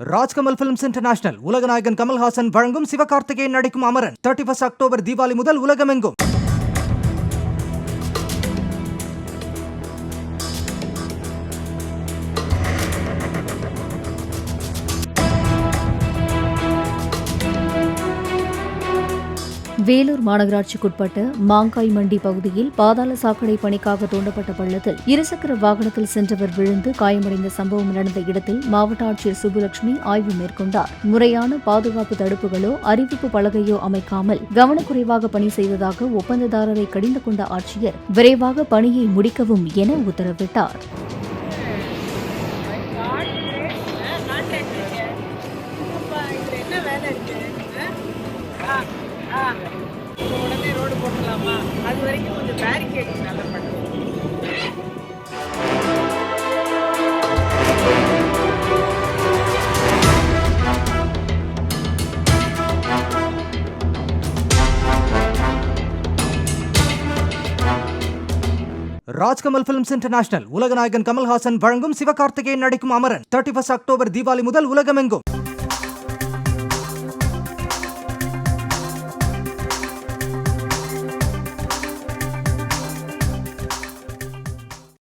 Rajkamal films international உலகநாயகன் கமல்ஹாசன் வழங்கும் சிவகார்த்திகேயன் நடிக்கும் Amaran 31 October Deepavali முதல் உலகமெங்கும். வேலூர் மாநகராட்சிக்குட்பட்ட மாங்காய் மண்டி பகுதியில் பாதாள சாக்கடை பணிக்காக தோண்டப்பட்ட பள்ளத்தில் இருசக்கர வாகனத்தில் சென்றவர் விழுந்து காயமடைந்த சம்பவம் நடந்த இடத்தில் மாவட்ட ஆட்சியர் சுப்புலட்சுமி ஆய்வு மேற்கொண்டார். முறையான பாதுகாப்பு தடுப்புகளோ அறிவிப்பு பலகையோ அமைக்காமல் கவனக்குறைவாக பணி செய்ததாக ஒப்பந்ததாரரை கடிந்து கொண்ட ஆட்சியர் விரைவாக பணியை முடிக்கவும் என உத்தரவிட்டார். உடனே ரோடு போட்டுடலாமா? அது வரைக்கும் கொஞ்சம் பேரிகேட் நல்லா பண்ணுவோம். ராஜ்கமல் பிலிம்ஸ் இன்டர்நேஷனல் உலகநாயகன் கமல்ஹாசன் வழங்கும் சிவகார்த்திகேயன் நடிக்கும் அமரன் 31 அக்டோபர் தீபாவளி முதல் உலகமெங்கும்.